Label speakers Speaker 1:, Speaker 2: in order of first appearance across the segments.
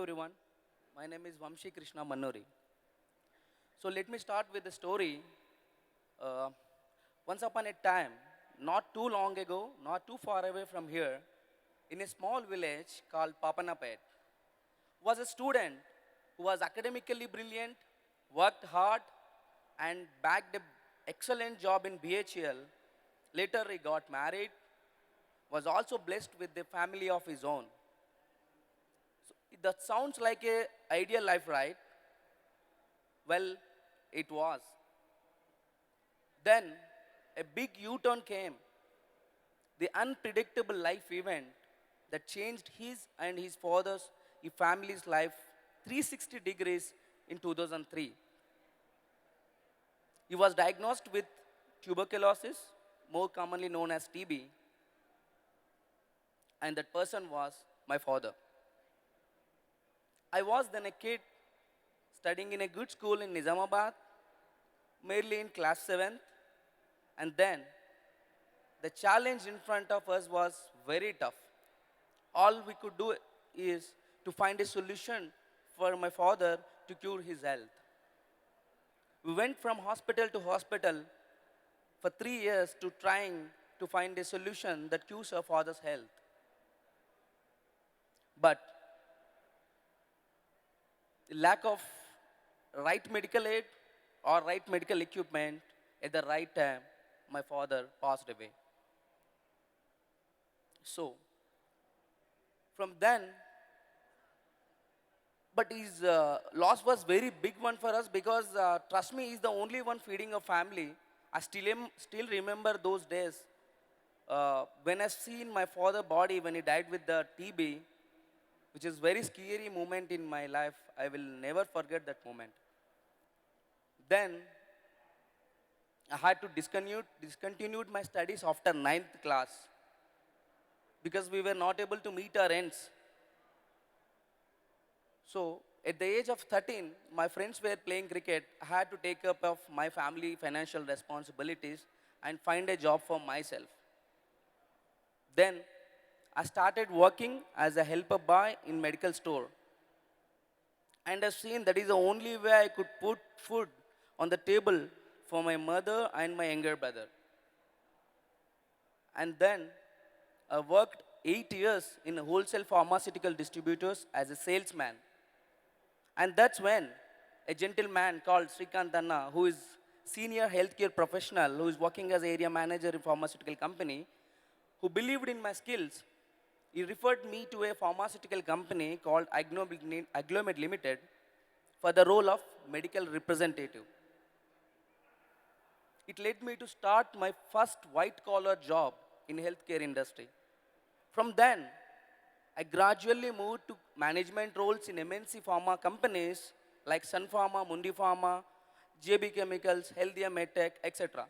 Speaker 1: everyone. My name is Vamshi Krishna Mannuri. So let me start with the story. Uh, Once upon a time, not too long ago, not too far away from here, in a small village called Papanapet, was a student who was academically brilliant, worked hard, and bagged an excellent job in BHL. Later, he got married, was also blessed with a family of his own. That sounds like a ideal life, right? Well, it was. Then a big U-turn came, the unpredictable life event that changed his and his father's his family's life 360 degrees in 2003. He was diagnosed with tuberculosis, more commonly known as TB, and that person was my father. I was then a kid studying in a good school in Nizamabad, merely in class 7th, and then the challenge in front of us was very tough. All we could do is to find a solution for my father to cure his health. We went from hospital to hospital for 3 years to trying to find a solution that cures our father's health. But lack of right medical aid or right medical equipment at the right time, my father passed away. So, from then, but his loss was very big one for us because, trust me, he's the only one feeding a family. I still remember those days when I seen my father body when he died with the TB, which is very scary moment in my life. I will never forget that moment. Then I had to discontinued my studies after ninth class because we were not able to meet our ends. So at the age of 13, my friends were playing cricket. I had to take up of my family financial responsibilities and find a job for myself. Then I started working as a helper boy in medical store. And I've seen that is the only way I could put food on the table for my mother and my younger brother. And then I worked 8 years in wholesale pharmaceutical distributors as a salesman. And that's when a gentleman called Srikant Anna, who is senior healthcare professional, who is working as area manager in pharmaceutical company, who believed in my skills, he referred me to a pharmaceutical company called Aglomed Limited for the role of medical representative. It led me to start my first white collar job in healthcare industry. From then, I gradually moved to management roles in MNC pharma companies like Sun Pharma, Mundi Pharma, JB Chemicals, Healthia Medtech, etc.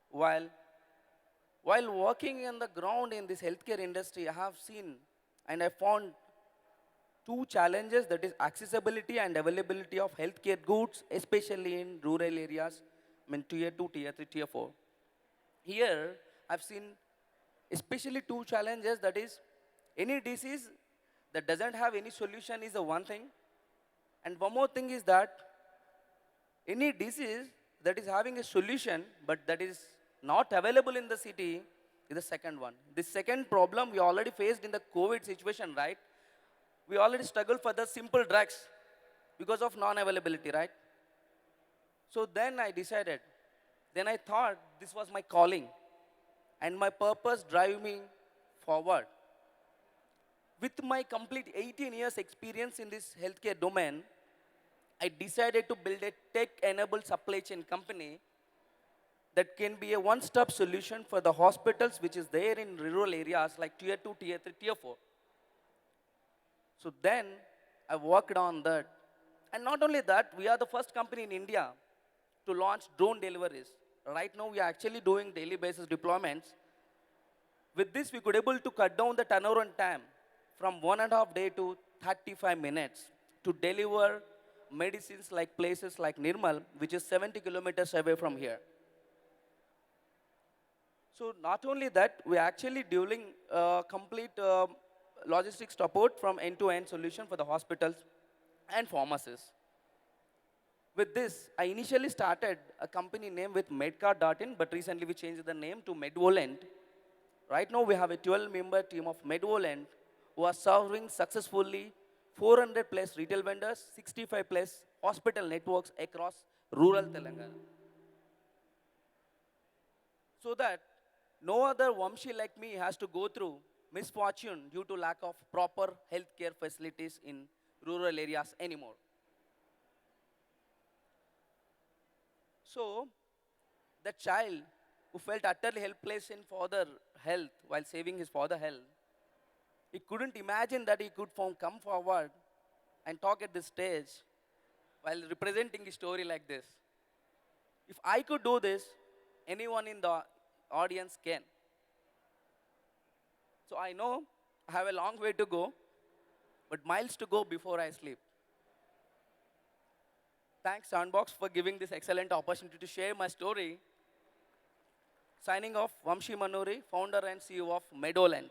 Speaker 1: While while working on the ground in this healthcare industry, I have seen and I found two challenges, that is accessibility and availability of healthcare goods, especially in rural areas, I mean tier 2, tier 3, tier 4. Here, I've seen especially two challenges, that is any disease that doesn't have any solution is the one thing. And one more thing is that any disease that is having a solution but that is not available in the city is the second one. The second problem we already faced in the COVID situation, right? We already struggle for the simple drugs because of non-availability, right? So then I decided, then I thought this was my calling and my purpose drive me forward. With my complete 18 years experience in this healthcare domain, I decided to build a tech-enabled supply chain company that can be a one-stop solution for the hospitals which is there in rural areas like tier 2, tier 3, tier 4. So then I worked on that. And not only that, we are the first company in India to launch drone deliveries. Right now, we are actually doing daily basis deployments. With this, we could able to cut down the turnaround time from 1.5 days to 35 minutes to deliver medicines like places like Nirmal, which is 70 kilometers away from here. So not only that, we are actually doing complete logistics support from end-to-end solution for the hospitals and pharmacies. With this, I initially started a company name with medcard.in, but recently we changed the name to Medvolant. Right now, we have a 12-member team of Medvolant who are serving successfully 400 plus retail vendors, 65 plus hospital networks across rural Telangana. So that no other Vamshi like me has to go through misfortune due to lack of proper healthcare facilities in rural areas anymore. So, the child who felt utterly helpless in father health while saving his father health, he couldn't imagine that he could come forward and talk at this stage while representing a story like this. If I could do this, anyone in the audience can. So I know I have a long way to go, but miles to go before I sleep. Thanks, Soundbox, for giving this excellent opportunity to share my story. Signing off, Vamshi Mannuri, founder and CEO of Medvolant.